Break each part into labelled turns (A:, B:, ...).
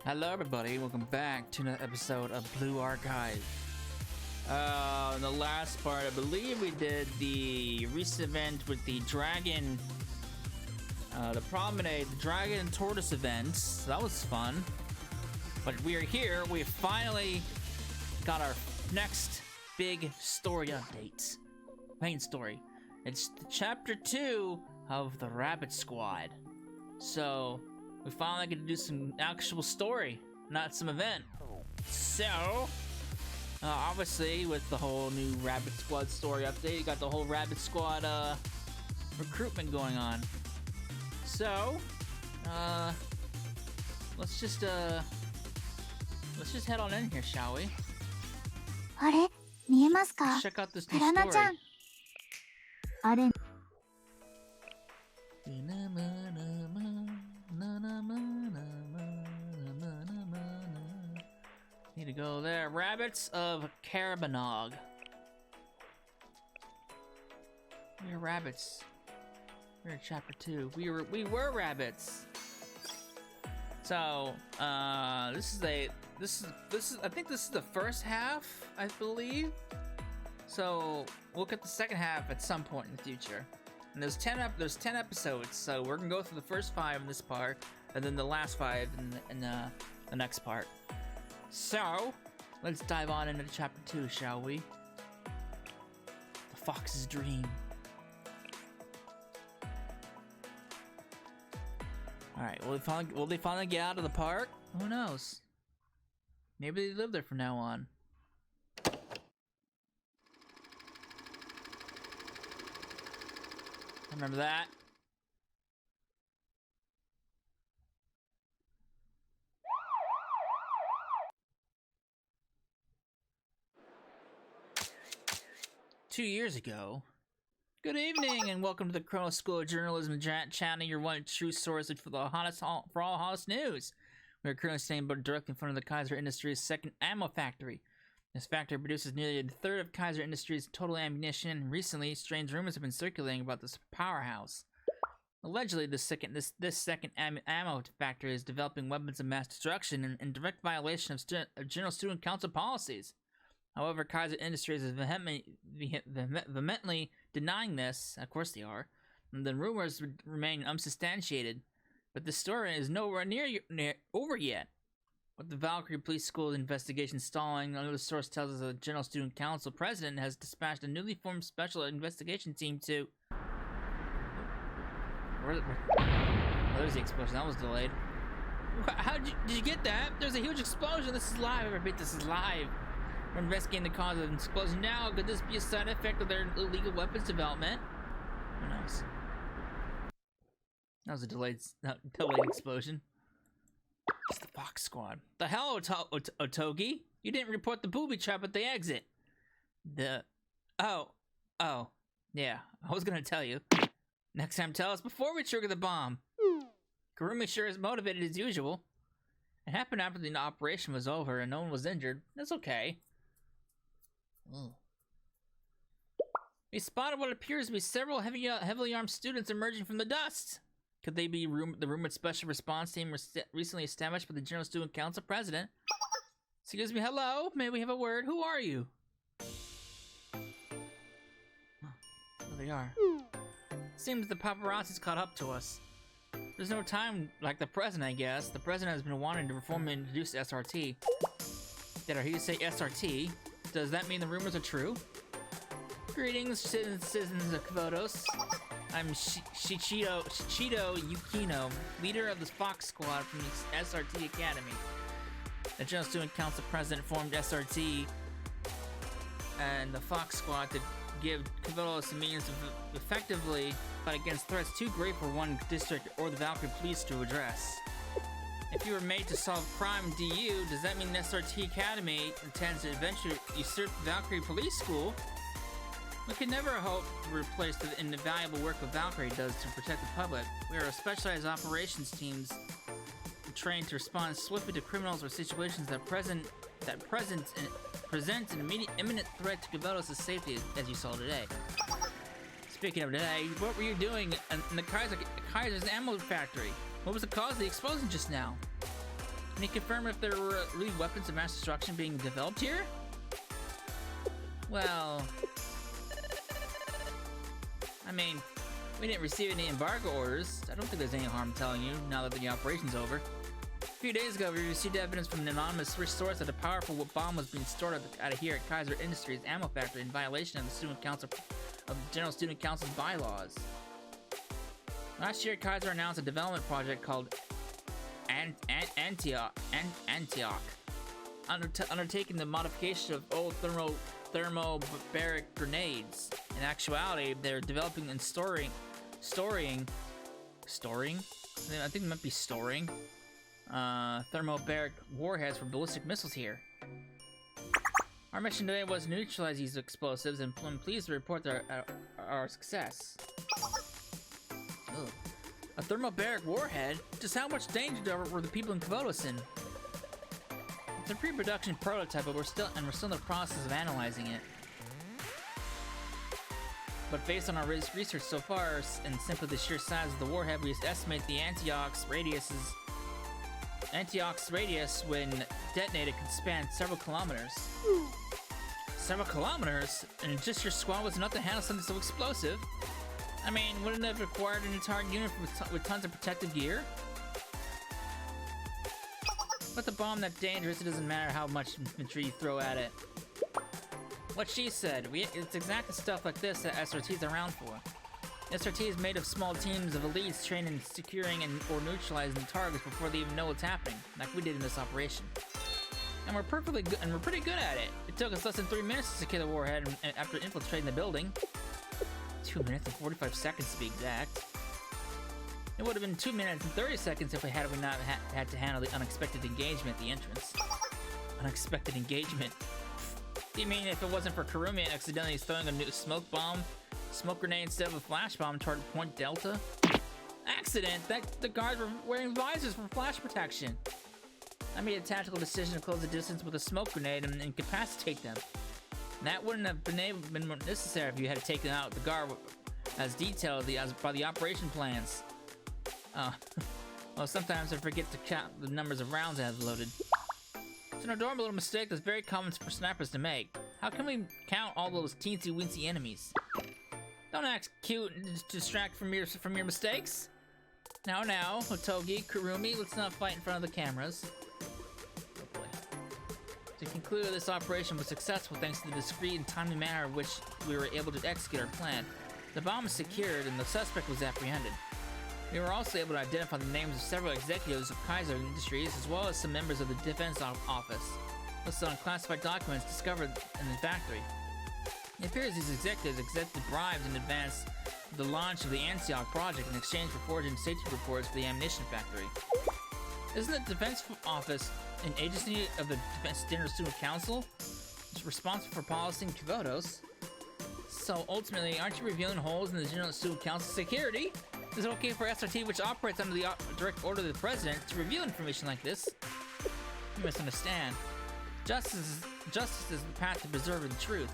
A: Hello everybody, welcome back to another episode of Blue Archive. In the last part, I believe we did the recent event with the dragon, the promenade, the dragon and tortoise events. That was fun. But we are here, we finally got our next big story update. Main story. It's chapter 2 of the Rabbit Squad. So, we finally get to do some actual story, not some event. So, obviously, with the whole new Rabbit Squad story update, you got the whole Rabbit Squad recruitment going on. So, let's just head on in here, shall we?
B: あれ、見えますか?
A: Let's check out this new
B: タラナちゃん。
A: story.
B: あれ、
A: Need to go there. Rabbits of Carabanog. We're rabbits. We're in chapter 2. We were rabbits. So, this is I think this is the first half, I believe. So, we'll get the second half at some point in the future. And there's 10 episodes, so we're gonna go through the first 5 in this part, and then the last 5 in the next part. So, let's dive on into chapter 2, shall we? The Fox's Dream. Alright, will they finally get out of the park? Who knows? Maybe they live there from now on. Remember that? Two years ago. Good evening and welcome to the Chrono School of Journalism channel, your one true source for all hottest news. We are currently standing directly in front of the Kaiser Industries' second ammo factory. This factory produces nearly a third of Kaiser Industries' total ammunition, and recently, strange rumors have been circulating about this powerhouse. Allegedly, this second ammo factory is developing weapons of mass destruction in direct violation of General Student Council policies. However, Kaiser Industries is vehemently denying this. Of course they are. And the rumors remain unsubstantiated. But the story is nowhere near over yet. With the Valkyrie Police School investigation stalling, another source tells us that the General Student Council president has dispatched a newly formed special investigation team to... there's the explosion. That was delayed. Did you get that? There's a huge explosion. This is live. I repeat, this is live. We're investigating the cause of the explosion now. Could this be a side effect of their illegal weapons development? Who knows? That was a delayed explosion. It's the Fox Squad. The hell, Otogi? You didn't report the booby trap at the exit. Oh. Yeah, I was gonna tell you. Next time, tell us before we trigger the bomb. Kurumi sure is motivated as usual. It happened after the operation was over and no one was injured. That's okay. We spotted what appears to be several heavily armed students emerging from the dust. Could they be the rumored special response team recently established by the General Student Council president? Excuse me, hello? May we have a word? Who are you? Oh, there they are. Seems the paparazzi's caught up to us. There's no time like the president, I guess. The president has been wanting to reform and introduce SRT. Did I hear you say SRT? Does that mean the rumors are true? Greetings, citizens of Kvotos. I'm Shichido Yukino, leader of the Fox Squad from the SRT Academy. The General Student Council president formed SRT and the Fox Squad to give Kvotos a means to effectively fight against threats too great for one district or the Valkyrie Police to address. If you were made to solve crime DU, does that mean SRT Academy intends to eventually usurp the Valkyrie Police School? We can never hope to replace the invaluable work that Valkyrie does to protect the public. We are a specialized operations teams trained to respond swiftly to criminals or situations that present an imminent threat to Kvotos' safety, as you saw today. Speaking of today, what were you doing in the Kaiser's ammo factory? What was the cause of the explosion just now? Can you confirm if there were really weapons of mass destruction being developed here? Well, I mean, we didn't receive any embargo orders. I don't think there's any harm telling you now that the operation's over. A few days ago, we received evidence from an anonymous source that a powerful bomb was being stored out of here at Kaiser Industries Ammo Factory in violation of the General Student Council's bylaws. Last year, Kaiser announced a development project called Antioch, undertaking the modification of old thermobaric grenades. In actuality, they're developing and storing? I think it might be storing thermobaric warheads for ballistic missiles here. Our mission today was to neutralize these explosives, and I'm pleased to report our success. Ugh. A thermobaric warhead? Just how much danger were the people in Kavotos in? It's a pre-production prototype, but we're still in the process of analyzing it. But based on our research so far, and simply the sheer size of the warhead, we estimate the Antioch's radius when detonated could span several kilometers. Several kilometers? And just your squad was enough to handle something so explosive? I mean, wouldn't it have required an entire unit with tons of protective gear? But the bomb that dangerous, it doesn't matter how much infantry you throw at it. What she said, it's exactly stuff like this that SRT's around for. SRT is made of small teams of elites trained in securing or neutralizing targets before they even know what's happening, like we did in this operation. And we're pretty good at it. It took us less than 3 minutes to secure the warhead after infiltrating the building. 2 minutes and 45 seconds to be exact. It would have been 2 minutes and 30 seconds if we not had to handle the unexpected engagement at the entrance. Unexpected engagement. You mean if it wasn't for Kurumi accidentally throwing a new smoke grenade instead of a flash bomb toward Point Delta? Accident! The guards were wearing visors for flash protection. I made a tactical decision to close the distance with a smoke grenade and incapacitate them. That wouldn't have been necessary if you had taken out the guard as detailed by the operation plans. Well, sometimes I forget to count the numbers of rounds I have loaded. It's an adorable little mistake that's very common for snipers to make. How can we count all those teensy-weensy enemies? Don't act cute and distract from your mistakes. Now, Otogi, Kurumi, let's not fight in front of the cameras. Oh boy. To conclude, this operation was successful thanks to the discreet and timely manner in which we were able to execute our plan. The bomb was secured and the suspect was apprehended. We were also able to identify the names of several executives of Kaiser Industries, as well as some members of the Defense Office, listed on classified documents discovered in the factory. It appears these executives accepted bribes in advance of the launch of the Antioch project in exchange for forging safety reports for the ammunition factory. Isn't the Defense Office an agency of the General Student Council? It's responsible for policy in Kavotos. So ultimately, aren't you revealing holes in the General Student Council security? Is it okay for SRT, which operates under the direct order of the President, to reveal information like this? You misunderstand. Justice is the path to preserving the truth.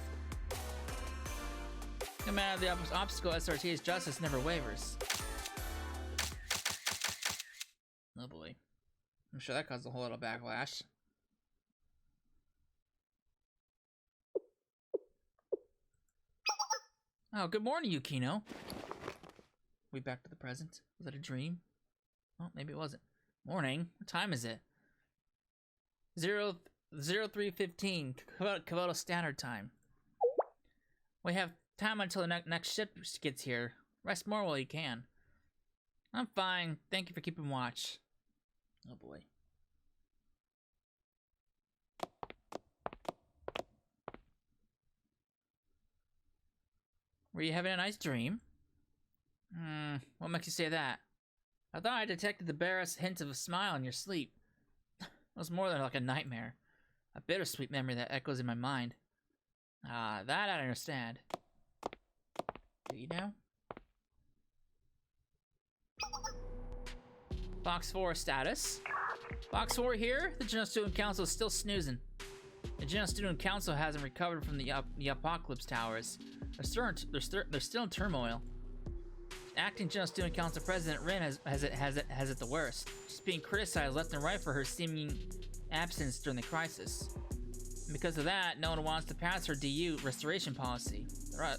A: No matter the obstacle, SRT's justice never wavers. Oh boy. I'm sure that caused a whole lot of backlash. Oh, good morning, Yukino. We back to the present? Was that a dream? Well, maybe it wasn't. Morning? What time is it? 03:15, Kavoto Standard Time. We have time until the next ship gets here. Rest more while you can. I'm fine. Thank you for keeping watch. Oh boy. Were you having a nice dream? What makes you say that? I thought I detected the barest hint of a smile in your sleep. It was more than like a nightmare. A bittersweet memory that echoes in my mind. Ah, that I understand. Do you now? Box 4 status. Box 4 here? The General Student Council is still snoozing. The General Student Council hasn't recovered from the Apocalypse Towers. They're still in turmoil. Acting General Student Council President Rin has it the worst. She's being criticized left and right for her seeming absence during the crisis. And because of that, no one wants to pass her DU restoration policy.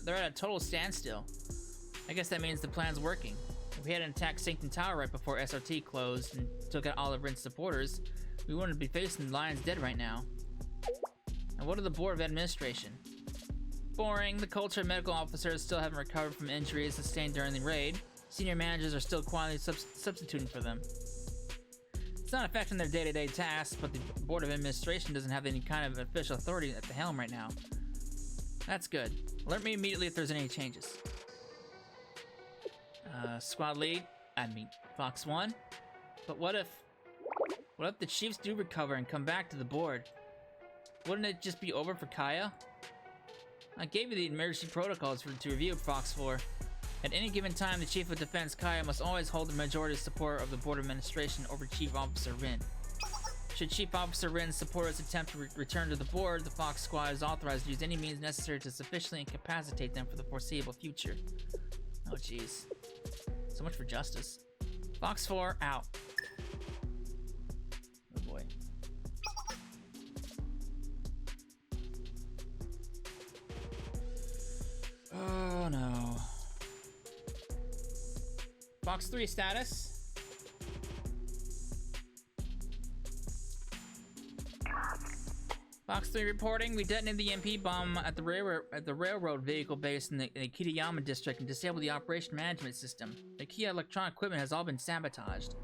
A: They're at a total standstill. I guess that means the plan's working. If we hadn't attacked Sanctum Tower right before SRT closed and took out all of Rin's supporters, we wouldn't be facing Lion's Den right now. And what of the Board of Administration? Boring. The culture and medical officers still haven't recovered from injuries sustained during the raid. Senior managers are still quietly substituting for them. It's not affecting their day-to-day tasks, but the Board of Administration doesn't have any kind of official authority at the helm right now. That's good. Alert me immediately if there's any changes. Squad lead, Fox 1. But what if the chiefs do recover and come back to the board? Wouldn't it just be over for Kaya? I gave you the emergency protocols to review, Fox 4. At any given time, the Chief of Defense, Kaya, must always hold the majority support of the Board of Administration over Chief Officer Rin. Should Chief Officer Rin's supporters attempt to return to the board, the Fox Squad is authorized to use any means necessary to sufficiently incapacitate them for the foreseeable future. Oh jeez. So much for justice. Fox 4, out. Oh boy. Oh no. Fox 3 status. Fox 3 reporting, we detonated the EMP bomb at the railroad vehicle base in the Kitayama district and disabled the operation management system. The key electronic equipment has all been sabotaged.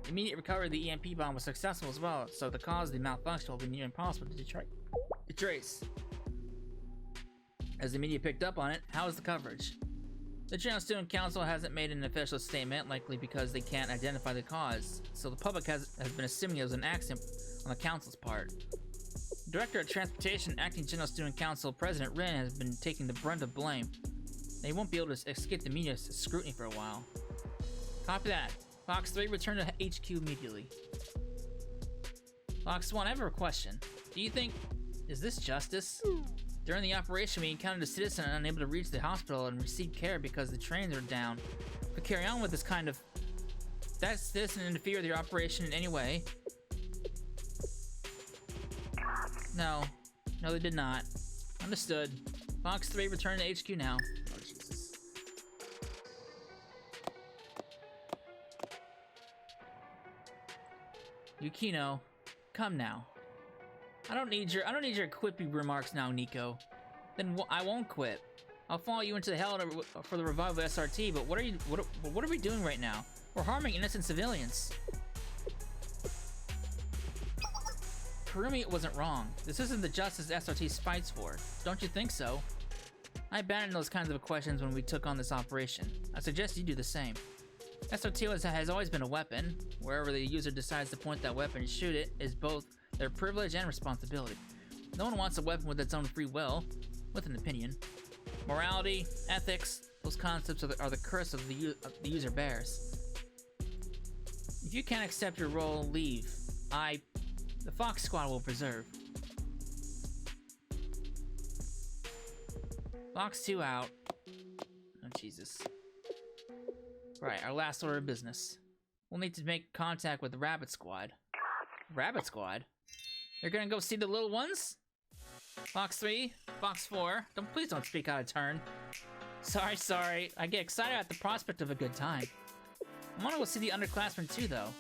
A: Immediate recovery of the EMP bomb was successful as well, so the cause of the malfunction will be near impossible to trace. As the media picked up on it, how is the coverage? The General Student Council hasn't made an official statement, likely because they can't identify the cause, so the public has been assuming it was an accident on the council's part. Director of Transportation, Acting General Student Council President Rin has been taking the brunt of blame. They won't be able to escape the media's scrutiny for a while. Copy that. Fox 3, return to HQ immediately. Fox 1, I have a question. Do you think... is this justice? During the operation, we encountered a citizen unable to reach the hospital and receive care because the trains are down. If we carry on with this kind of... that citizen interfere with your operation in any way? No, they did not. Understood. Fox 3, return to HQ now. Oh, Jesus. Yukino, come now. I don't need your quippy remarks now, Nico. Then I won't quit. I'll follow you into the hell for the revival of SRT. But what are we doing right now? We're harming innocent civilians. Kurumi wasn't wrong. This isn't the justice SRT fights for. Don't you think so? I abandoned those kinds of questions when we took on this operation. I suggest you do the same. SRT has always been a weapon. Wherever the user decides to point that weapon and shoot it is both their privilege and responsibility. No one wants a weapon with its own free will, with an opinion. Morality, ethics, those concepts are the curse of the user bears. If you can't accept your role, leave. The Fox Squad will preserve. Fox 2 out. Oh, Jesus. Right, our last order of business. We'll need to make contact with the Rabbit Squad. Rabbit Squad? You're gonna go see the little ones? Fox 3, Fox 4. Please don't speak out of turn. Sorry. I get excited at the prospect of a good time. I wanna go see the underclassmen too, though.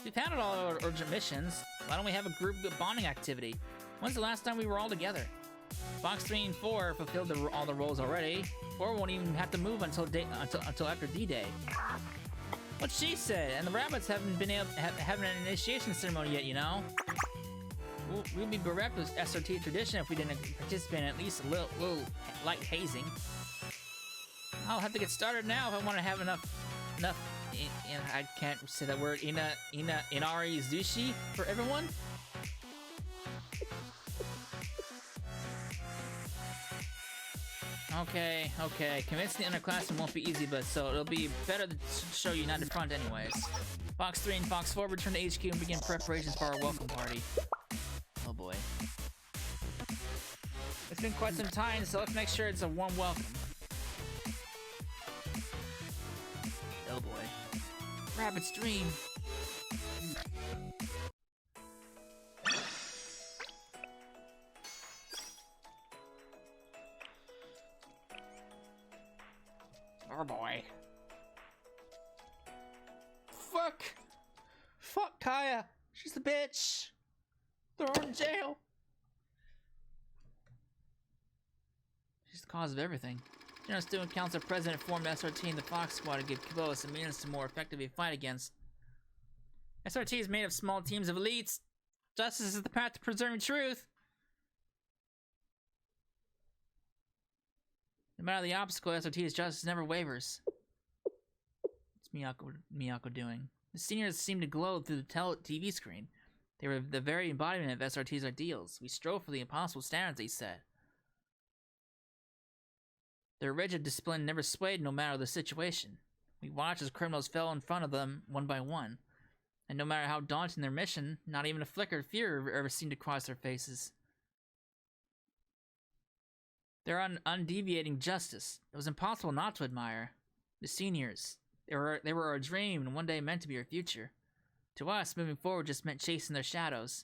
A: We've handled all our urgent missions. Why don't we have a group bonding activity? When's the last time we were all together? Fox 3 and 4 fulfilled all the roles already. 4 won't even have to move until after D-Day. What she said, and the rabbits haven't been able having an initiation ceremony yet, you know? We'll be bereft of SRT tradition if we didn't participate in at least a little light hazing. I'll have to get started now if I want to have enough. I can't say that word. Inari Zushi for everyone. Okay. Convincing the underclassmen won't be easy, but so it'll be better to show United Front anyways. Fox 3 and Fox 4 return to HQ and begin preparations for our welcome party. Oh boy. It's been quite some time, so let's make sure it's a warm welcome. rabbit's dream. Oh boy. Fuck Kaya. She's the bitch. Throw her in jail. She's the cause of everything. General Student Council President formed SRT and the Fox Squad to give Kiboas a means to more effectively fight against. SRT is made of small teams of elites. Justice is the path to preserving truth. No matter the obstacle, SRT's justice never wavers. What's Miyako doing? The seniors seemed to glow through the TV screen. They were the very embodiment of SRT's ideals. We strove for the impossible standards they set. Their rigid discipline never swayed no matter the situation. We watched as criminals fell in front of them one by one. And no matter how daunting their mission, not even a flicker of fear ever seemed to cross their faces. Their undeviating justice. It was impossible not to admire. The seniors. They were our dream and one day meant to be our future. To us, moving forward just meant chasing their shadows.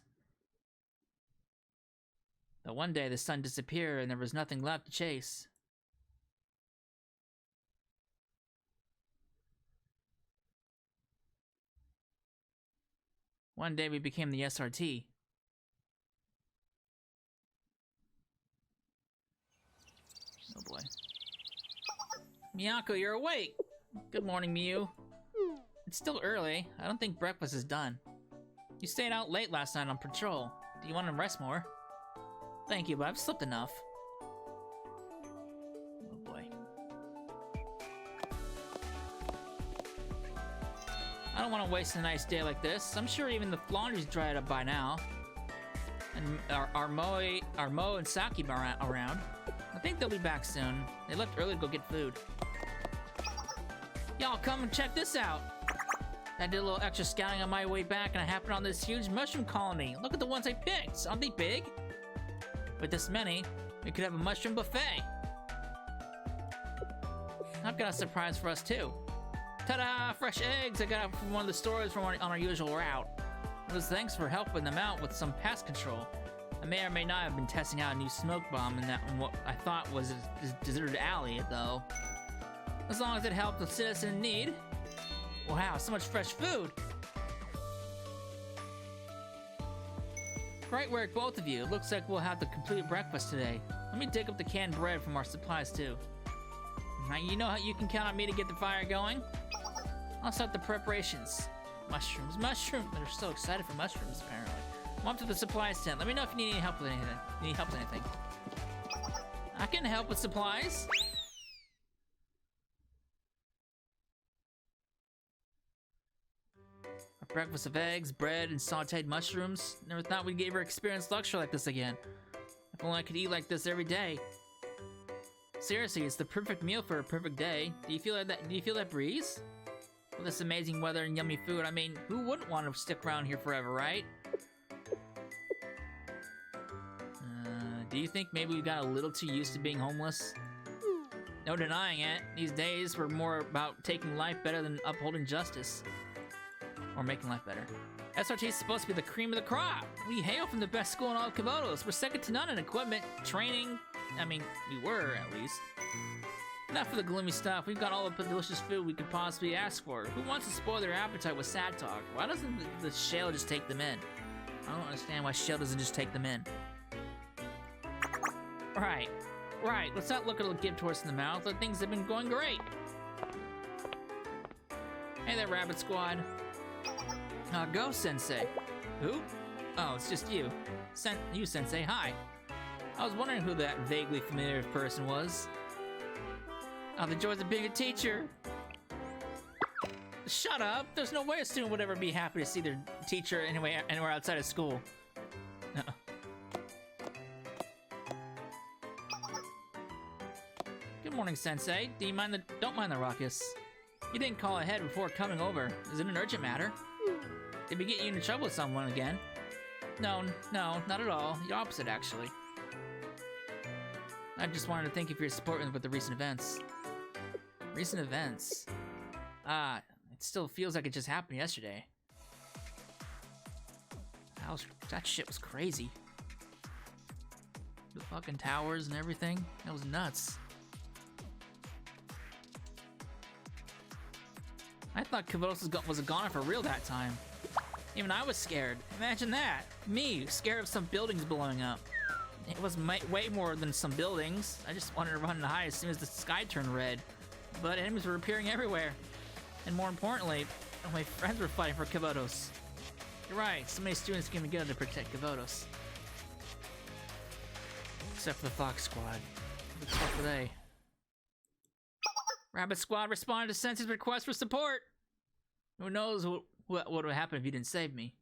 A: But one day the sun disappeared and there was nothing left to chase. One day we became the SRT. Oh boy. Miyako, you're awake! Good morning, Miyu. It's still early. I don't think breakfast is done. You stayed out late last night on patrol. Do you want to rest more? Thank you, but I've slept enough. Oh boy. I don't want to waste a nice day like this. I'm sure even the laundry's dried up by now. And are Mo and Saki around? I think they'll be back soon. They left early to go get food. Y'all come and check this out. I did a little extra scouting on my way back and I happened on this huge mushroom colony. Look at the ones I picked. Aren't they big? With this many, we could have a mushroom buffet. I've got a surprise for us too. Ta-da! Fresh eggs I got from one of the stores on our usual route. It was thanks for helping them out with some pest control. I may or may not have been testing out a new smoke bomb in what I thought was a deserted alley, though. As long as it helped the citizen in need. Wow, so much fresh food! Great work, both of you. It looks like we'll have the complete breakfast today. Let me dig up the canned bread from our supplies, too. Now, you know how you can count on me to get the fire going? I'll start the preparations. Mushrooms. They're so excited for mushrooms, apparently. I'm up to the supplies tent. Let me know if you need any help with anything. I can help with supplies. A breakfast of eggs, bread, and sauteed mushrooms. Never thought we'd ever experience luxury like this again. If only I could eat like this every day. Seriously, it's the perfect meal for a perfect day. Do you feel that breeze? With this amazing weather and yummy food, I mean, who wouldn't want to stick around here forever, right? Do you think maybe we got a little too used to being homeless? No denying it. These days we're more about taking life better than upholding justice. Or making life better. SRT is supposed to be the cream of the crop. We hail from the best school in all of Kibotos. We're second to none in equipment, training. I mean, we were, at least. Enough for the gloomy stuff. We've got all the delicious food we could possibly ask for. Who wants to spoil their appetite with sad talk? Why doesn't the shale just take them in? I don't understand why shale doesn't just take them in. Right. Let's not look at a gift horse in the mouth. Things have been going great. Hey there, Rabbit Squad. Go, Sensei. Who? Oh, it's just you. You, Sensei, hi. I was wondering who that vaguely familiar person was. Oh, the joys of being a teacher. Shut up. There's no way a student would ever be happy to see their teacher anywhere outside of school. Good morning, Sensei. Don't mind the ruckus. You didn't call ahead before coming over. Is it an urgent matter? Did we get you into trouble with someone again? No, not at all. The opposite, actually. I just wanted to thank you for your support with the recent events. Recent events? I still feels like it just happened yesterday. That shit was crazy. The fucking towers and everything. That was nuts. I thought Kavotos was a goner for real that time. Even I was scared. Imagine that. Me, scared of some buildings blowing up. It was way more than some buildings. I just wanted to run and hide as soon as the sky turned red. But enemies were appearing everywhere. And more importantly, my friends were fighting for Kavotos. You're right, so many students came together to protect Kavotos. Except for the Fox Squad. Who the fuck were they? Rabbit Squad responded to Sensei's request for support! Who knows what would have happened if you didn't save me?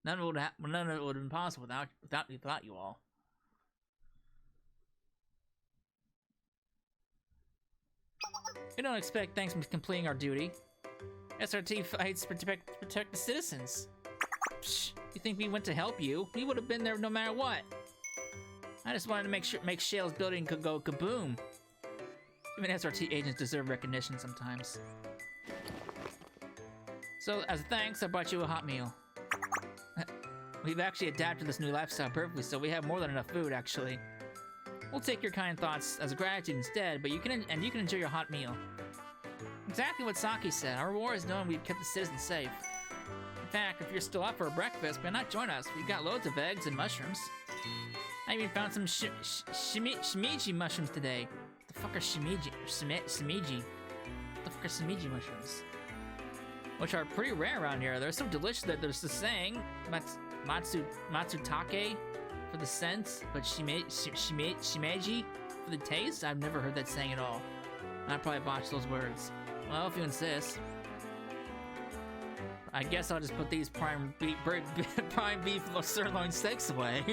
A: None of it would have been possible without you all. We don't expect thanks for completing our duty. SRT fights to protect the citizens. Psh, you think we went to help you? We would have been there no matter what. I just wanted to make Shale's building could go kaboom. Even SRT agents deserve recognition sometimes. So, as thanks, I brought you a hot meal. We've actually adapted this new lifestyle perfectly, so we have more than enough food, actually. We'll take your kind thoughts as gratitude instead, but you can enjoy your hot meal. Exactly what Saki said. Our reward is knowing we've kept the citizens safe. In fact, if you're still up for a breakfast, why not join us? We've got loads of eggs and mushrooms. I even found some shimiji mushrooms today. What the fuck are shimiji? Shimiji? What the fuck are shimiji mushrooms? Which are pretty rare around here. They're so delicious that there's the saying, matsutake for the scent, but shimeji for the taste? I've never heard that saying at all. I probably botched those words. Well, if you insist. I guess I'll just put these prime beef sirloin steaks away.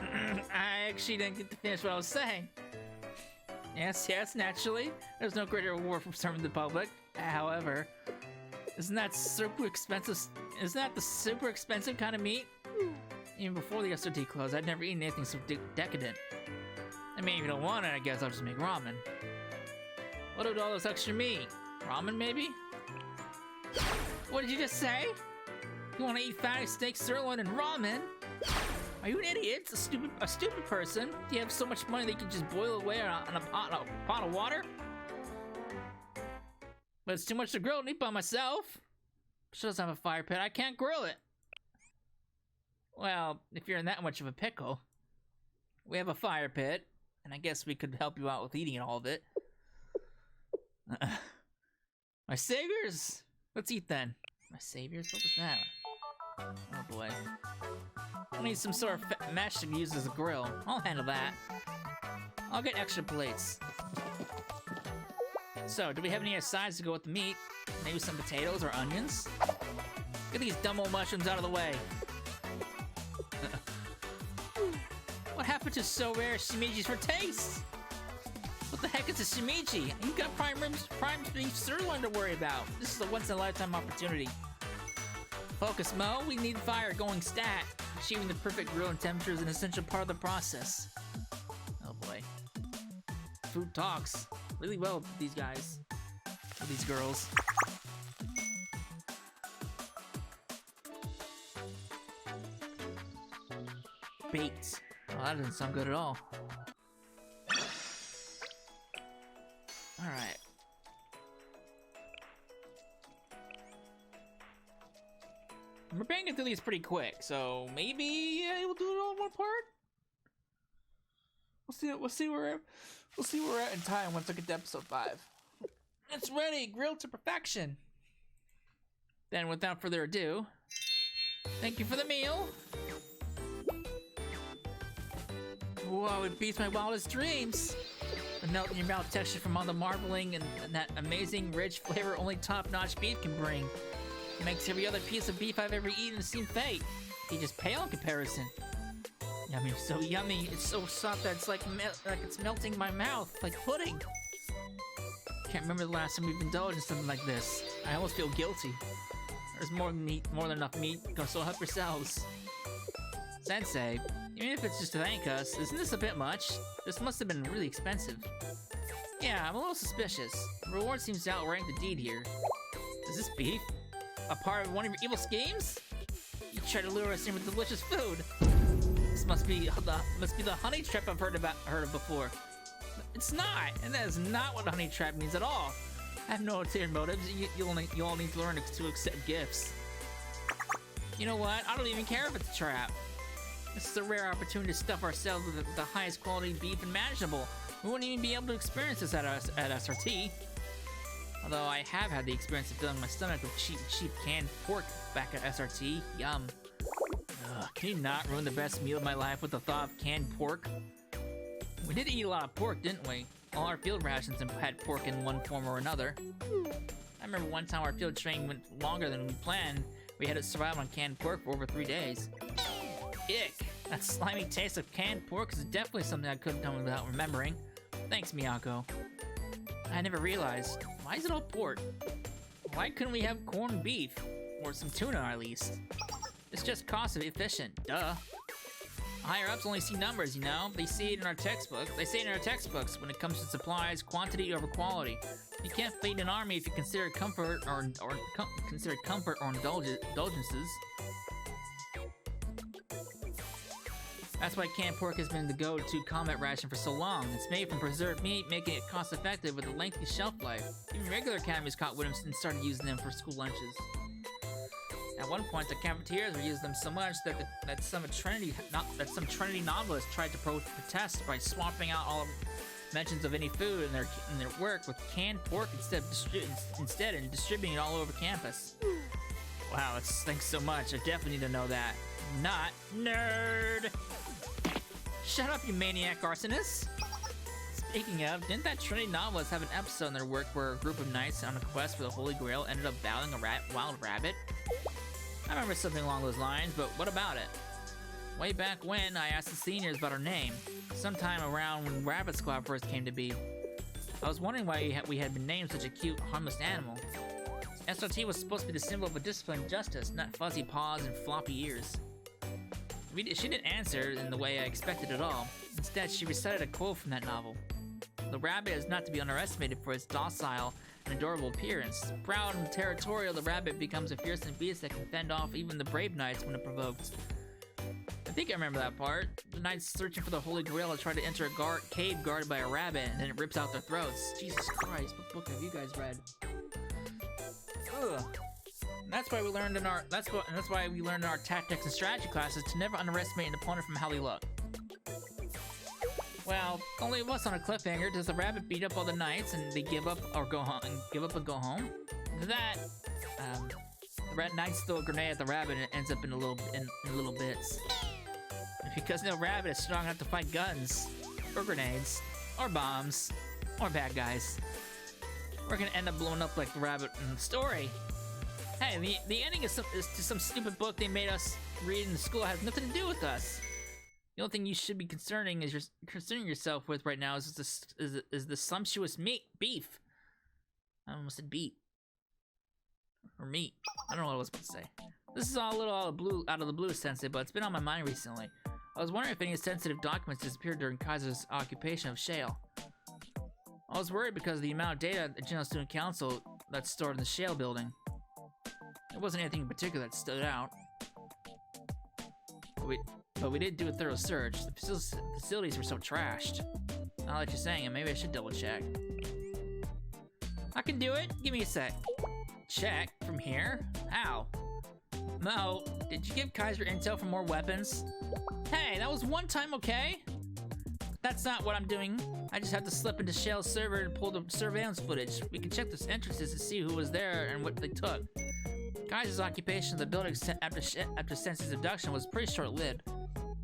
A: I actually didn't get to finish what I was saying. Yes, naturally. There's no greater reward for serving the public. However, isn't that super expensive? Isn't that the super expensive kind of meat? Even before the SRT closed, I'd never eaten anything so decadent. I mean, if you don't want it, I guess I'll just make ramen. What with all this extra meat? Ramen, maybe? What did you just say? You want to eat fatty steak, sirloin, and ramen? Are you an idiot? A stupid person? Do you have so much money that you can just boil away on a pot of water? But it's too much to grill and eat by myself. She doesn't have a fire pit. I can't grill it. Well, if you're in that much of a pickle, we have a fire pit, and I guess we could help you out with eating all of it. My saviors! Let's eat then. My saviors? What was that? Oh boy. I'll need some sort of mesh to use as a grill. I'll handle that. I'll get extra plates. So, do we have any other sides to go with the meat? Maybe some potatoes or onions? Get these dumb old mushrooms out of the way. What happened to so rare shimijis for taste? What the heck is a shimiji? You've got prime beef sirloin to worry about. This is a once-in-a-lifetime opportunity. Focus, Mo. We need fire going stat. Achieving the perfect grill and temperature is an essential part of the process. Oh boy. Food talks really well with these guys. With these girls. Baked. Oh, that doesn't sound good at all. Alright. We're banging through these pretty quick, so maybe we'll do it all in one part. We'll see where we're at in time once I get to episode 5. It's ready, grilled to perfection. Then, without further ado, thank you for the meal. Whoa, it beats my wildest dreams. The melt in your mouth texture from all the marbling and that amazing rich flavor only top-notch beef can bring. It makes every other piece of beef I've ever eaten seem fake. You just pale in comparison. Yummy, so yummy. It's so soft that it's like it's melting in my mouth, like pudding. Can't remember the last time we've indulged in something like this. I almost feel guilty. There's more than enough meat, so help yourselves. Sensei, even if it's just to thank us, isn't this a bit much? This must have been really expensive. Yeah, I'm a little suspicious. The reward seems to outrank the deed here. Is this beef a part of one of your evil schemes? You try to lure us in with delicious food. This must be the honey trap I've heard of before. It's not, and that is not what honey trap means at all. I have no ulterior motives. You all need to learn to accept gifts. You know what? I don't even care if it's a trap. This is a rare opportunity to stuff ourselves with the highest quality beef imaginable. We wouldn't even be able to experience this at SRT. Although I have had the experience of filling my stomach with cheap canned pork back at SRT. Yum. Ugh, can you not ruin the best meal of my life with the thought of canned pork? We did eat a lot of pork, didn't we? All our field rations had pork in one form or another. I remember one time our field training went longer than we planned. We had to survive on canned pork for over 3 days. Ick! That slimy taste of canned pork is definitely something I couldn't done without remembering. Thanks, Miyako. I never realized. Why is it all pork? Why couldn't we have corned beef? Or some tuna, at least? It's just cost efficient, duh. Higher-ups only see numbers, you know? They see it in our textbooks. They say it in our textbooks when it comes to supplies, quantity over quality. You can't feed an army if you consider comfort or indulgences. That's why canned pork has been the go-to combat ration for so long. It's made from preserved meat, making it cost-effective with a lengthy shelf life. Even regular academies caught wind and started using them for school lunches. At one point, the cafeterias were using them so much that some Trinity novelists tried to protest by swapping out all mentions of any food in their work with canned pork instead and distributing it all over campus. Wow, thanks so much. I definitely need to know that. Not nerd. Shut up, you maniac arsonist! Speaking of, didn't that Trinity novelist have an episode in their work where a group of knights on a quest for the Holy Grail ended up battling a wild rabbit? I remember something along those lines, but what about it? Way back when, I asked the seniors about our name, sometime around when Rabbit Squad first came to be. I was wondering why we had been named such a cute, harmless animal. SRT was supposed to be the symbol of a disciplined justice, not fuzzy paws and floppy ears. She didn't answer in the way I expected at all. Instead, she recited a quote from that novel. The rabbit is not to be underestimated for its docile and adorable appearance. Proud and territorial, the rabbit becomes a fearsome beast that can fend off even the brave knights when it provoked. I think I remember that part. The knights searching for the Holy Grail try to enter a cave guarded by a rabbit, and then it rips out their throats. Jesus Christ, what book have you guys read? Ugh. That's why we learned in our tactics and strategy classes to never underestimate an opponent from how they look. Well, only once on a cliffhanger does the rabbit beat up all the knights and they give up or go home and go home. That the red knights throw a grenade at the rabbit and it ends up in little bits. Because no rabbit is strong enough to fight guns, or grenades, or bombs, or bad guys. We're gonna end up blowing up like the rabbit in the story. Hey, the ending is to some stupid book they made us read in the school. It has nothing to do with us. The only thing you should be concerning yourself with right now is the sumptuous beef. I almost said beet. Or meat. I don't know what I was supposed to say. This is all a little out of the blue, Sensei, but it's been on my mind recently. I was wondering if any sensitive documents disappeared during Kaiser's occupation of Shale. I was worried because of the amount of data at the General Student Council that's stored in the Shale building. There wasn't anything in particular that stood out. But we did do a thorough search. The facilities were so trashed. Now that you're saying it, maybe I should double check. I can do it. Give me a sec. Check? From here? How? Mo, did you give Kaiser intel for more weapons? Hey, that was one time, okay? That's not what I'm doing. I just have to slip into Shale's server and pull the surveillance footage. We can check the entrances to see who was there and what they took. Kaiser's occupation of the building after Sensei's abduction was pretty short-lived.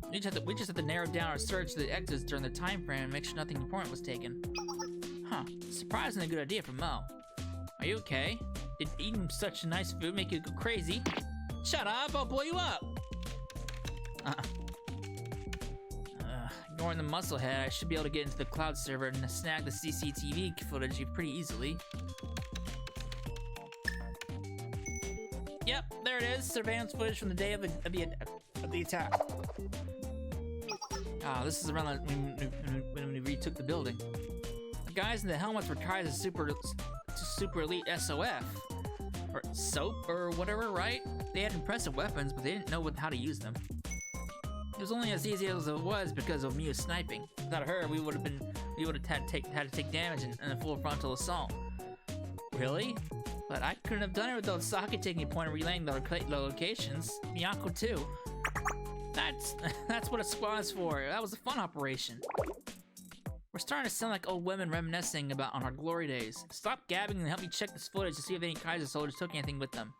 A: We just have to narrow down our search to the exits during the time frame and make sure nothing important was taken. Huh, surprisingly good idea from Mo. Are you okay? Did eating such nice food make you go crazy? Shut up, I'll blow you up! Ignoring the muscle head, I should be able to get into the cloud server and snag the CCTV footage pretty easily. Yep, there it is. Surveillance footage from the day of the attack. Ah, this is around when we retook the building. guys in the helmets were tried as super elite SOF. Or SOAP or whatever, right? They had impressive weapons, but they didn't know how to use them. It was only as easy as it was because of Miu's sniping. Without her, we would have had to take damage in a full frontal assault. Really? But I couldn't have done it without Saki taking a point and relaying the locations. Miyako too. That's what a squad's for. That was a fun operation. We're starting to sound like old women reminiscing about on our glory days. Stop gabbing and help me check this footage to see if any Kaiser soldiers took anything with them.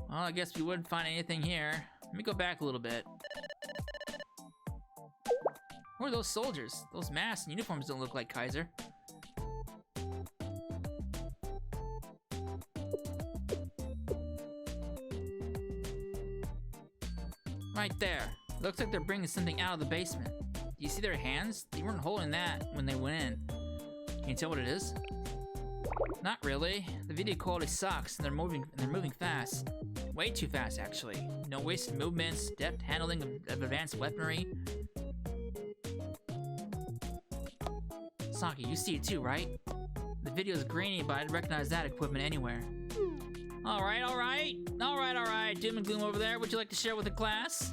A: Well, I guess we wouldn't find anything here. Let me go back a little bit. Who are those soldiers? Those masks and uniforms don't look like Kaiser. Right there. Looks like they're bringing something out of the basement. Do you see their hands? They weren't holding that when they went in. Can you tell what it is? Not really. The video quality sucks and they're moving fast. Way too fast, actually. No wasted movements, deft handling of advanced weaponry. Saki, you see it too, right? The video is grainy, but I'd recognize that equipment anywhere. Alright. Doom and gloom over there. Would you like to share with the class?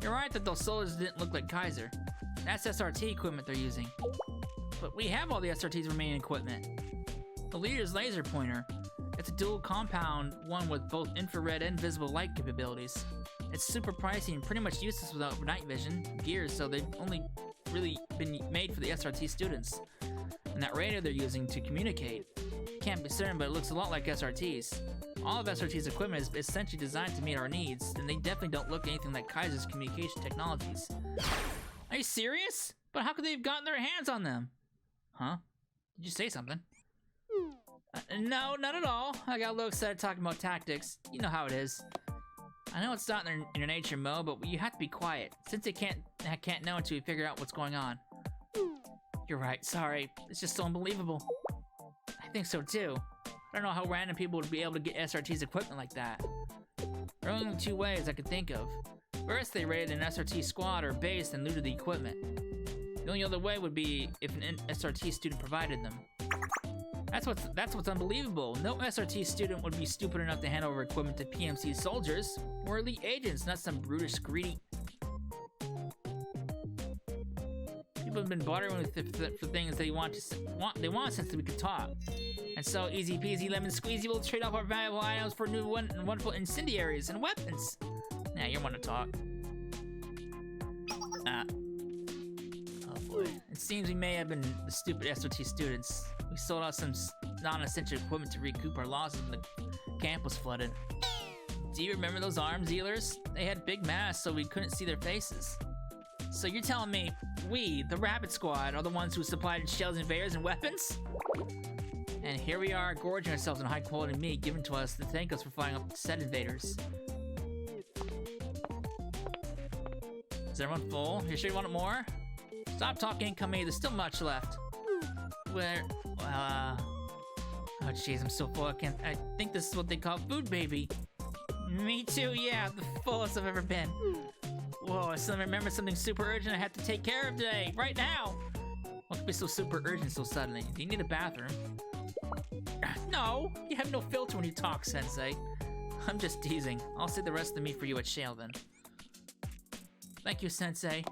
A: You're right that those soldiers didn't look like Kaiser. That's SRT equipment they're using. But we have all the SRT's remaining equipment. The leader's laser pointer. It's a dual compound one with both infrared and visible light capabilities. It's super pricey and pretty much useless without night vision gears, so they've only really been made for the SRT students. And that radio they're using to communicate. Can't be certain, but it looks a lot like SRT's. All of SRT's equipment is essentially designed to meet our needs, and they definitely don't look anything like Kaiser's communication technologies. Are you serious? But how could they have gotten their hands on them? Huh? Did you say something? No, not at all. I got a little excited talking about tactics. You know how it is. I know it's not in your nature, Mo, but you have to be quiet, since they can't know until we figure out what's going on. You're right, sorry. It's just so unbelievable. I think so too. I don't know how random people would be able to get SRT's equipment like that. There are only two ways I could think of. First, they raided an SRT squad or base and looted the equipment. The only other way would be if an SRT student provided them. That's what's unbelievable. No SRT student would be stupid enough to hand over equipment to PMC soldiers. We're elite agents, not some brutish, greedy. People have been bartering for things they want since we could talk. And so, easy peasy lemon squeezy, we'll trade off our valuable items for new wonderful incendiaries and weapons. Nah, you want to talk. Oh boy. It seems we may have been the stupid SRT students. We sold out some non-essential equipment to recoup our losses when the camp was flooded. Do you remember those arms dealers? They had big masks so we couldn't see their faces. So you're telling me we, the Rabbit Squad, are the ones who supplied shells, invaders, and weapons? And here we are, gorging ourselves on high-quality meat given to us to thank us for fighting up said invaders. Is everyone full? You sure you want more? Stop talking and come here, there's still much left. Where, oh jeez, I'm so full, I think this is what they call food baby. Me too, yeah, the fullest I've ever been. Whoa, I suddenly remember something super urgent I have to take care of today, right now. What could be so super urgent so suddenly? Do you need a bathroom? No, you have no filter when you talk, Sensei. I'm just teasing. I'll save the rest of the meat for you at Shale then. Thank you, Sensei.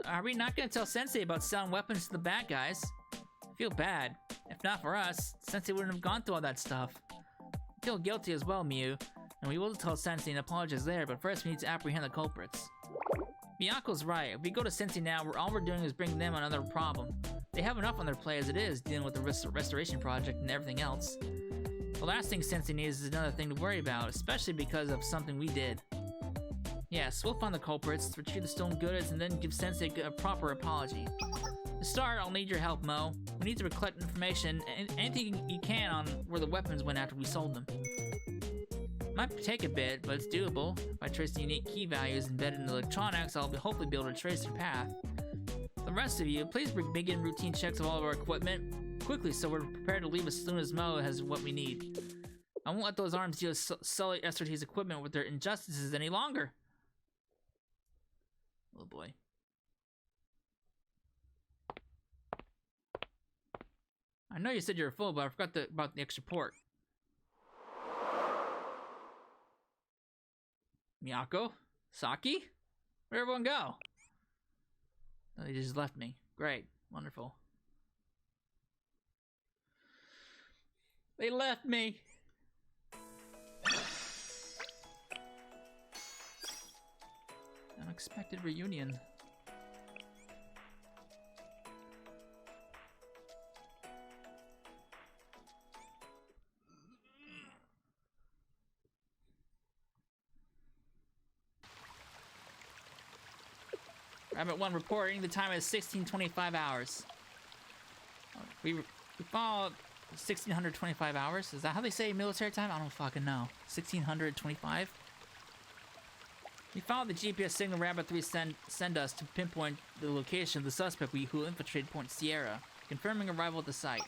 A: Are we not gonna tell Sensei about selling weapons to the bad guys? I feel bad. If not for us, Sensei wouldn't have gone through all that stuff. I feel guilty as well, Miu. And we will tell Sensei and apologize there, but first we need to apprehend the culprits. Miyako's right. If we go to Sensei now, all we're doing is bringing them another problem. They have enough on their plate as it is, dealing with the restoration project and everything else. The last thing Sensei needs is another thing to worry about, especially because of something we did. Yes, we'll find the culprits, retrieve the stolen goods, and then give Sensei a proper apology. To start, I'll need your help, Mo. We need to collect information, anything you can on where the weapons went after we sold them. Might take a bit, but it's doable. If I trace the unique key values embedded in the electronics, I'll hopefully be able to trace their path. The rest of you, please begin routine checks of all of our equipment quickly so we're prepared to leave as soon as Mo has what we need. I won't let those arms dealers sully SRT's equipment with their injustices any longer. Oh boy. I know you said you were full, but I forgot about the extra pork. Miyako? Saki? Where'd everyone go? Oh, they just left me. Great. Wonderful. They left me! Unexpected reunion. Rabbit 1 reporting. The time is 1625 hours. We followed 1625 hours. Is that how they say military time? I don't fucking know. 1625? We followed the GPS signal Rabbit 3 send us to pinpoint the location of the suspect who infiltrated Point Sierra, confirming arrival at the site.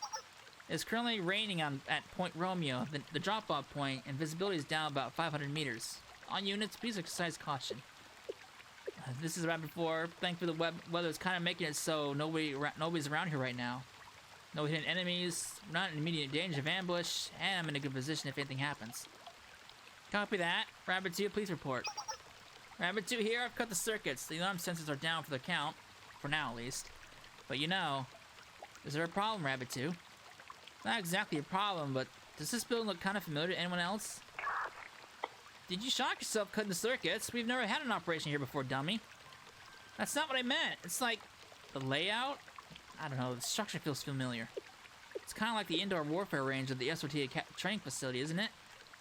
A: It is currently raining at Point Romeo, the drop-off point, and visibility is down about 500 meters. All units, please exercise caution. This is Rabbit 4. Thankfully, the weather is kind of making it so nobody's around here right now. No hidden enemies, not in immediate danger of ambush, and I'm in a good position if anything happens. Copy that. Rabbit 2, please report. Rabbit 2 here, I've cut the circuits. The alarm sensors are down for the count. For now, at least. But you know, is there a problem, Rabbit 2? Not exactly a problem, but does this building look kind of familiar to anyone else? Did you shock yourself cutting the circuits? We've never had an operation here before, dummy. That's not what I meant. It's like, the layout? I don't know, the structure feels familiar. It's kind of like the indoor warfare range of the SRT training facility, isn't it?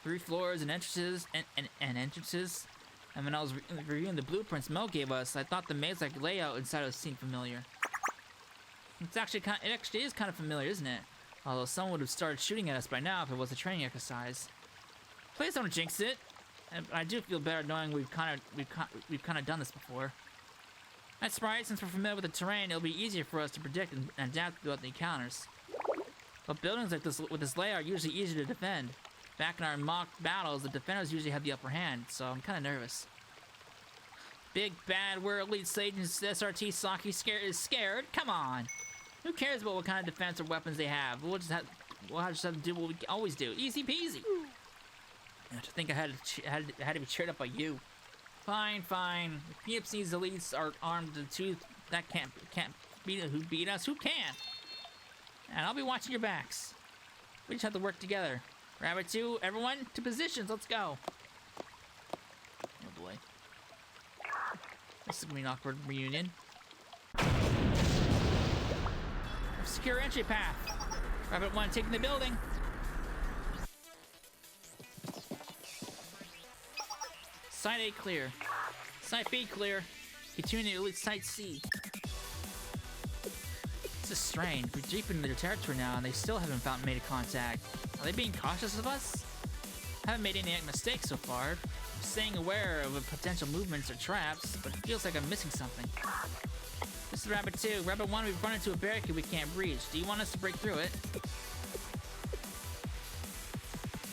A: 3 floors and entrances, and entrances. And when I was reviewing the blueprints Mel gave us, I thought the maze-like layout inside of it seemed familiar. It actually is kind of familiar, isn't it? Although someone would have started shooting at us by now if it was a training exercise. Please don't jinx it. And I do feel better knowing we've kind of done this before. That's right. Since we're familiar with the terrain, it'll be easier for us to predict and adapt throughout the encounters. But buildings like this with this layout are usually easier to defend. Back in our mock battles, the defenders usually have the upper hand, so I'm kind of nervous. Big bad world elite Sage SRT Saki is scared? Come on! Who cares about what kind of defense or weapons they have? We'll just have to do what we always do. Easy peasy! To think I had to be cheered up by you. Fine, fine. If PFC's elites are armed to the tooth, that can't beat us. Who can? And I'll be watching your backs. We just have to work together. Rabbit 2, everyone, to positions. Let's go. Oh boy. This is gonna be an awkward reunion. Secure entry path. Rabbit 1 taking the building. Site A clear. Site B clear. Continuing to elite Site C. This is strange. We're deep into their territory now and they still haven't made a contact. Are they being cautious of us? Haven't made any mistakes so far. I'm staying aware of potential movements or traps, but it feels like I'm missing something. This is Rabbit 2. Rabbit 1, we've run into a barricade we can't breach. Do you want us to break through it?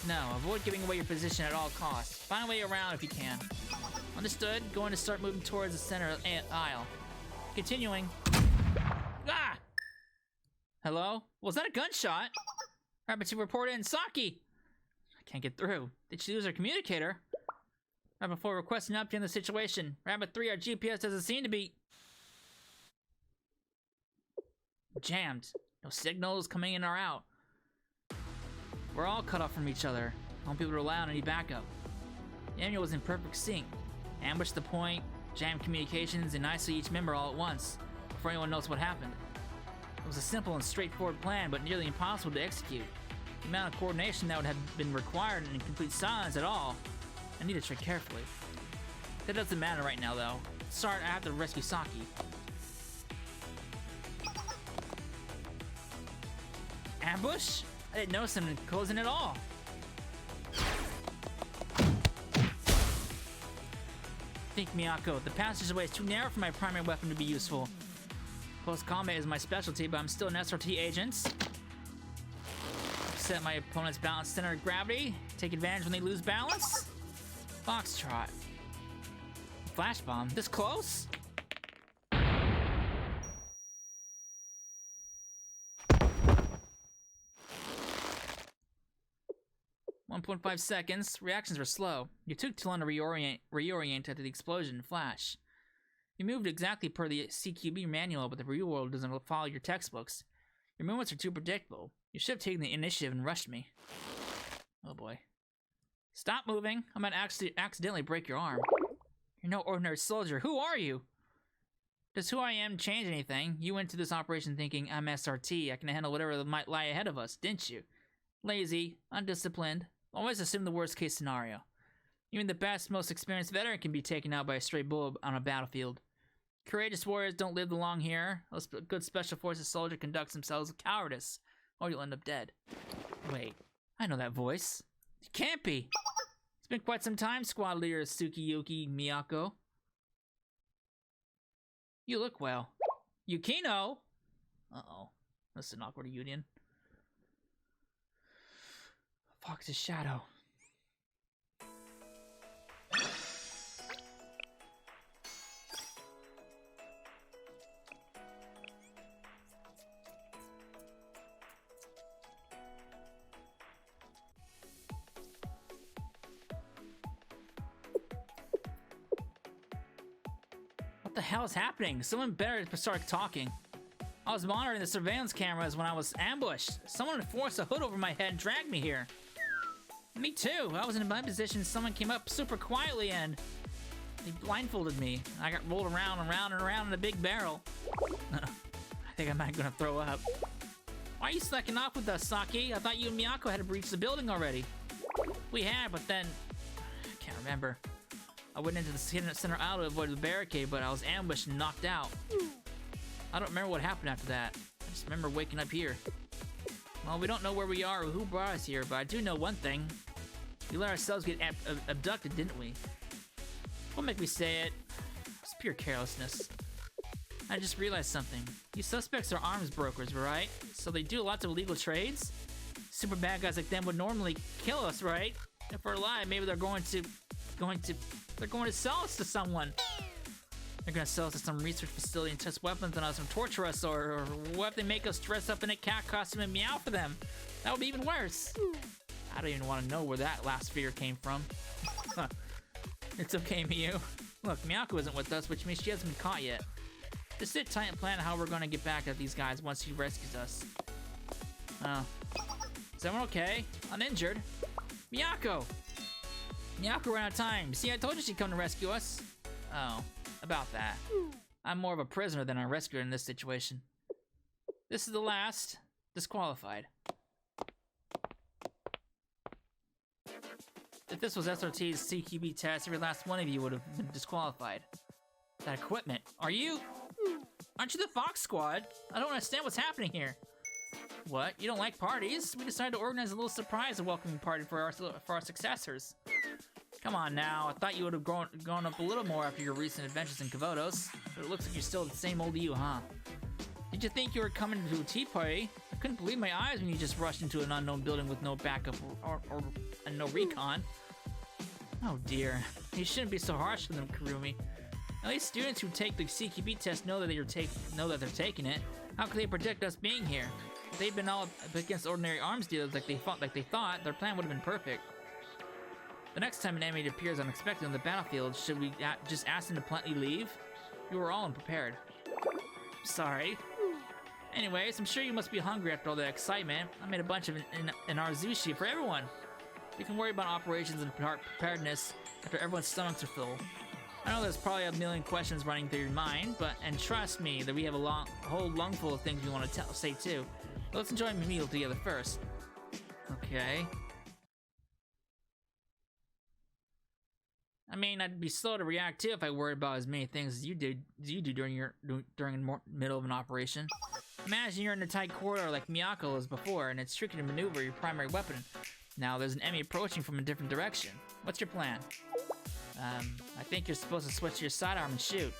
A: No, avoid giving away your position at all costs. Find a way around if you can. Understood. Going to start moving towards the center aisle. Continuing. Ah! Hello? Was that a gunshot? Rabbit 2 report in. Saki! I can't get through. Did she lose her communicator? Rabbit 4 requesting an update on the situation. Rabbit 3, our GPS doesn't seem to be jammed. No signals coming in or out. We're all cut off from each other. I won't be able to rely on any backup. The Amiral was in perfect sync. Ambush the point, jam communications, and isolate each member all at once, before anyone knows what happened. It was a simple and straightforward plan, but nearly impossible to execute. The amount of coordination that would have been required in complete silence at all, I need to tread carefully. That doesn't matter right now, though. Sorry, I have to rescue Saki. Ambush? I didn't notice him closing at all. Think, Miyako, the passageway is too narrow for my primary weapon to be useful. Close combat is my specialty, but I'm still an SRT agent. Set my opponent's balance center of gravity. Take advantage when they lose balance. Foxtrot. Flash bomb. This close? 1.5 seconds. Reactions were slow. You took too long to reorient after the explosion and flash. You moved exactly per the CQB manual, but the real world doesn't follow your textbooks. Your movements are too predictable. You should have taken the initiative and rushed me. Oh boy. Stop moving. I might accidentally break your arm. You're no ordinary soldier. Who are you? Does who I am change anything? You went to this operation thinking, I'm SRT. I can handle whatever might lie ahead of us, didn't you? Lazy, undisciplined. Always assume the worst case scenario. Even the best, most experienced veteran can be taken out by a stray bullet on a battlefield. Courageous warriors don't live long here. A good special forces soldier conducts themselves with cowardice, or you'll end up dead. Wait, I know that voice. It can't be. It's been quite some time, squad leader Tsukiyuki Miyako. You look well. Yukino! Uh-oh. This is an awkward union. Fox's shadow. What the hell is happening? Someone better start talking. I was monitoring the surveillance cameras when I was ambushed. Someone forced a hood over my head and dragged me here. Me too. I was in my position. Someone came up super quietly and they blindfolded me. I got rolled around and around and around in a big barrel. I think I might gonna throw up. Why are you slacking off with us, Saki? I thought you and Miyako had breached the building already. We had, but then I can't remember. I went into the center aisle to avoid the barricade, but I was ambushed and knocked out. I don't remember what happened after that. I just remember waking up here. Well, we don't know where we are or who brought us here, but I do know one thing. We let ourselves get abducted, didn't we? Don't make me say it. It's pure carelessness. I just realized something. These suspects are arms brokers, right? So they do lots of illegal trades? Super bad guys like them would normally kill us, right? If we're alive, maybe they're going to sell us to someone. They're gonna sell us to some research facility and test weapons on us and torture us, or what if they make us dress up in a cat costume and meow for them? That would be even worse. I don't even want to know where that last fear came from. It's okay, Miyu. Look, Miyako isn't with us, which means she hasn't been caught yet. Just sit tight and plan how we're gonna get back at these guys once she rescues us. Oh. Is everyone okay? Uninjured? Miyako! Miyako ran out of time. See, I told you she'd come to rescue us. Oh. About that. I'm more of a prisoner than a rescuer in this situation. This is the last. Disqualified. If this was SRT's CQB test, every last one of you would have been disqualified. That equipment. Aren't you the Fox Squad? I don't understand what's happening here. What? You don't like parties? We decided to organize a little surprise and welcoming party for our successors. Come on now, I thought you would have grown up a little more after your recent adventures in Kavodos, but it looks like you're still the same old you, huh? Did you think you were coming to a tea party? I couldn't believe my eyes when you just rushed into an unknown building with no backup and no recon. Oh dear, you shouldn't be so harsh with them, Kurumi. At least students who take the CQB test know that they're taking it. How could they predict us being here? If they'd been all up against ordinary arms dealers like they thought, their plan would have been perfect. The next time an enemy appears unexpected on the battlefield, should we just ask them to politely leave? You were all unprepared. Sorry. Anyways, I'm sure you must be hungry after all that excitement. I made a bunch of an arzushi for everyone. You can worry about operations and preparedness after everyone's stomachs are full. I know there's probably a million questions running through your mind, and trust me that we have a whole lungful of things we want to say too. But let's enjoy my meal together first. Okay. I mean, I'd be slow to react too if I worried about as many things as you do during the middle of an operation. Imagine you're in a tight corridor like Miyako was before, and it's tricky to maneuver your primary weapon. Now there's an enemy approaching from a different direction. What's your plan? I think you're supposed to switch to your sidearm and shoot.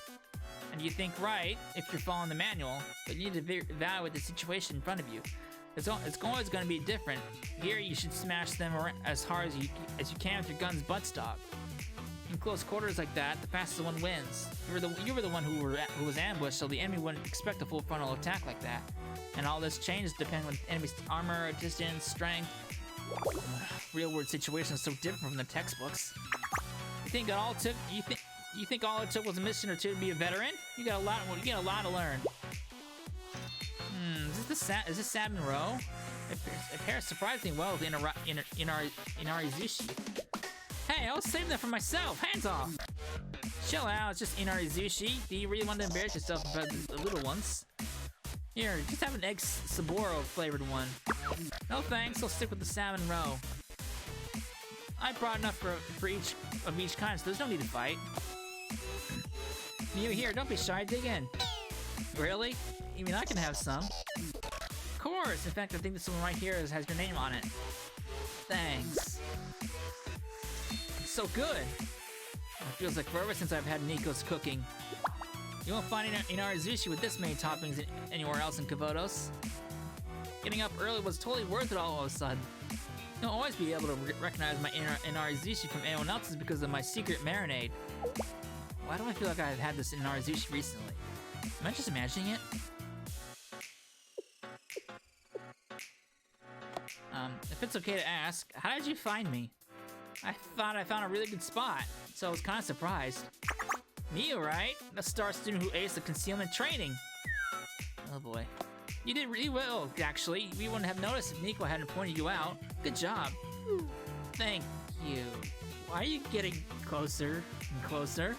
A: And you think right if you're following the manual, but you need to evaluate the situation in front of you. It's always going to be different. Here, you should smash them as hard as you can with your gun's buttstock. In close quarters like that, the fastest one wins. You were the one who was ambushed, so the enemy wouldn't expect a full frontal attack like that. And all this changes depending on the enemy's armor, distance, strength. Real world situations so different from the textbooks. You think all it took was a mission or two to be a veteran? You got a lot to learn. Is this Sad Monroe? It pairs surprisingly well with Inarizushi. Hey, I was saving that for myself. Hands off. Chill out. It's just Inarizushi. Do you really want to embarrass yourself about the little ones? Here, just have an egg Saburo flavored one. No thanks. I'll stick with the salmon roe. I brought enough for each of each kind, so there's no need to fight. You here? Don't be shy. Dig in. Really? You mean I can have some? Of course! In fact, I think this one right here has your name on it. Thanks. It's so good! It feels like forever since I've had Nico's cooking. You won't find Inarizushi with this many toppings anywhere else in Kavotos. Getting up early was totally worth it all of a sudden. You'll always be able to recognize my Inarizushi from anyone else's because of my secret marinade. Why do I feel like I've had this Inarizushi recently? Am I just imagining it? If it's okay to ask, how did you find me? I thought I found a really good spot, so I was kind of surprised. Me, right? The star student who aced the concealment training. Oh boy. You did really well, actually. We wouldn't have noticed if Nico hadn't pointed you out. Good job. Thank you. Why are you getting closer and closer?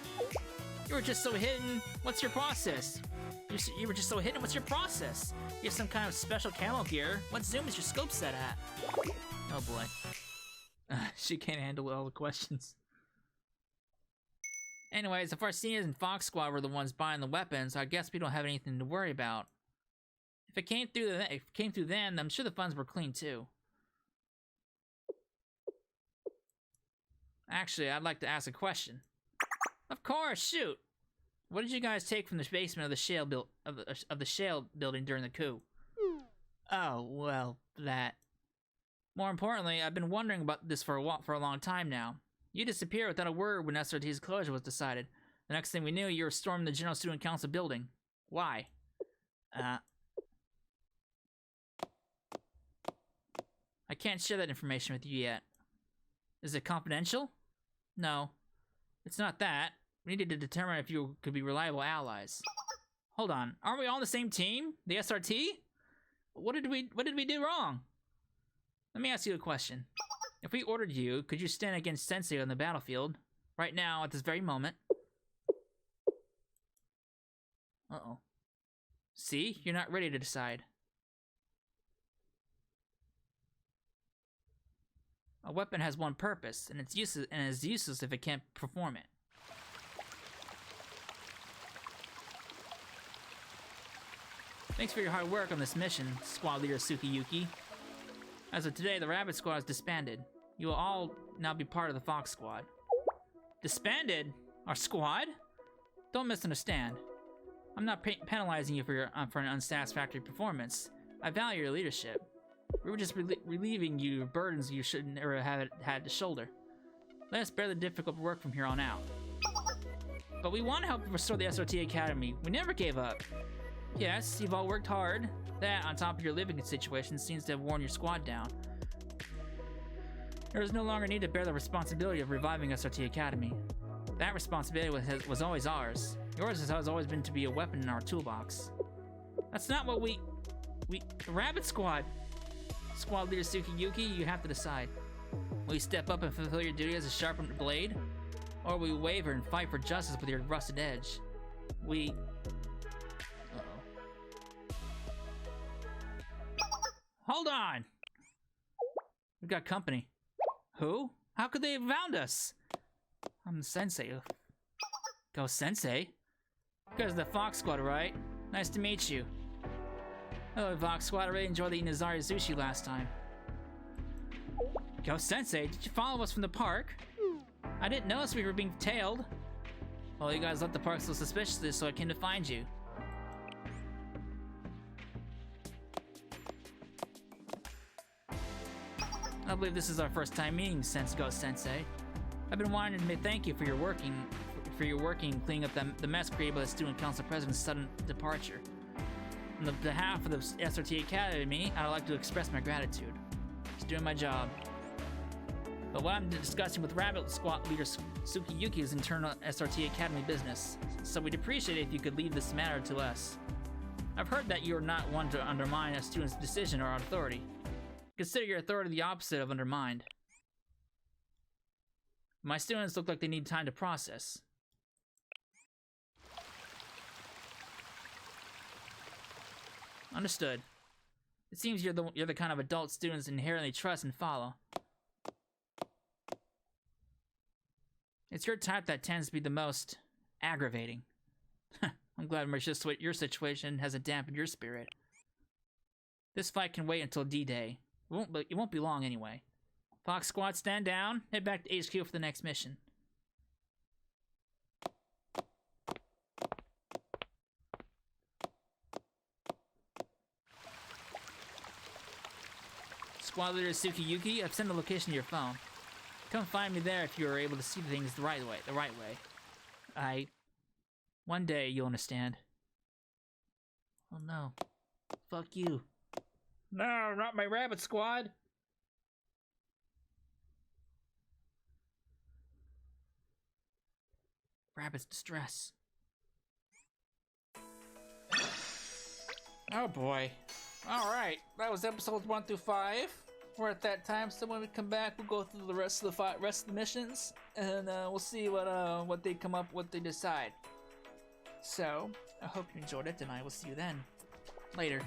A: You were just so hidden. What's your process? You were just so hidden. What's your process? You have some kind of special camo gear. What zoom is your scope set at? Oh boy. She can't handle all the questions. Anyways, if our seniors in Fox Squad were the ones buying the weapons, I guess we don't have anything to worry about. If it came through then, I'm sure the funds were clean too. Actually, I'd like to ask a question. Of course, shoot. What did you guys take from the basement of the shale building during the coup? Oh, well, that. More importantly, I've been wondering about this for a long time now. You disappeared without a word when SRT's closure was decided. The next thing we knew, you were storming the General Student Council building. Why? I can't share that information with you yet. Is it confidential? No. It's not that. We needed to determine if you could be reliable allies. Hold on. Aren't we all on the same team? The SRT? What did we do wrong? Let me ask you a question. If we ordered you, could you stand against Sensei on the battlefield? Right now, at this very moment? Uh-oh. See? You're not ready to decide. A weapon has one purpose, and it's useless if it can't perform it. Thanks for your hard work on this mission, Squad Leader Tsukiyuki. As of today, the Rabbit Squad is disbanded. You will all now be part of the Fox Squad. Disbanded? Our squad? Don't misunderstand. I'm not penalizing you for an unsatisfactory performance. I value your leadership. We were just relieving you of burdens you shouldn't ever have had to shoulder. Let us bear the difficult work from here on out. But we want to help restore the SRT Academy. We never gave up. Yes, you've all worked hard. That, on top of your living situation, seems to have worn your squad down. There is no longer need to bear the responsibility of reviving SRT Academy. That responsibility was always ours. Yours has always been to be a weapon in our toolbox. That's not what the Rabbit Squad! Squad Leader Tsukiyuki, you have to decide. Will you step up and fulfill your duty as a sharpened blade? Or will you waver and fight for justice with your rusted edge? Hold on! We've got company. Who? How could they have found us? I'm the Sensei. Go Sensei? You guys are the Fox Squad, right? Nice to meet you. Hello, Fox Squad. I really enjoyed the Inazari sushi last time. Go Sensei, did you follow us from the park? I didn't notice we were being tailed. Well, you guys left the park so suspiciously, so I came to find you. I believe this is our first time meeting, Ghost Sensei. I've been wanting to thank you for your working cleaning up the mess created by the Student Council President's sudden departure. On behalf of the SRT Academy, I'd like to express my gratitude. Just doing my job. But what I'm discussing with Rabbit Squad leader Tsukiyuki is internal SRT Academy business, so we'd appreciate it if you could leave this matter to us. I've heard that you're not one to undermine a student's decision or authority. Consider your authority the opposite of undermined. My students look like they need time to process. Understood. It seems you're the kind of adult students inherently trust and follow. It's your type that tends to be the most aggravating. I'm glad your situation hasn't dampened your spirit. This fight can wait until D-Day. It won't be long anyway. Fox Squad, stand down. Head back to HQ for the next mission. Squad leader Tsukiyuki, I've sent the location to your phone. Come find me there if you are able to see things the right way. One day you'll understand. Oh no. Fuck you. No, not my Rabbit Squad! Rabbit's distress. Oh boy. Alright, that was episodes 1 through 5. We're at that time, so when we come back, we'll go through the rest of the missions, and we'll see what they come up, what they decide. So, I hope you enjoyed it, and I will see you then. Later.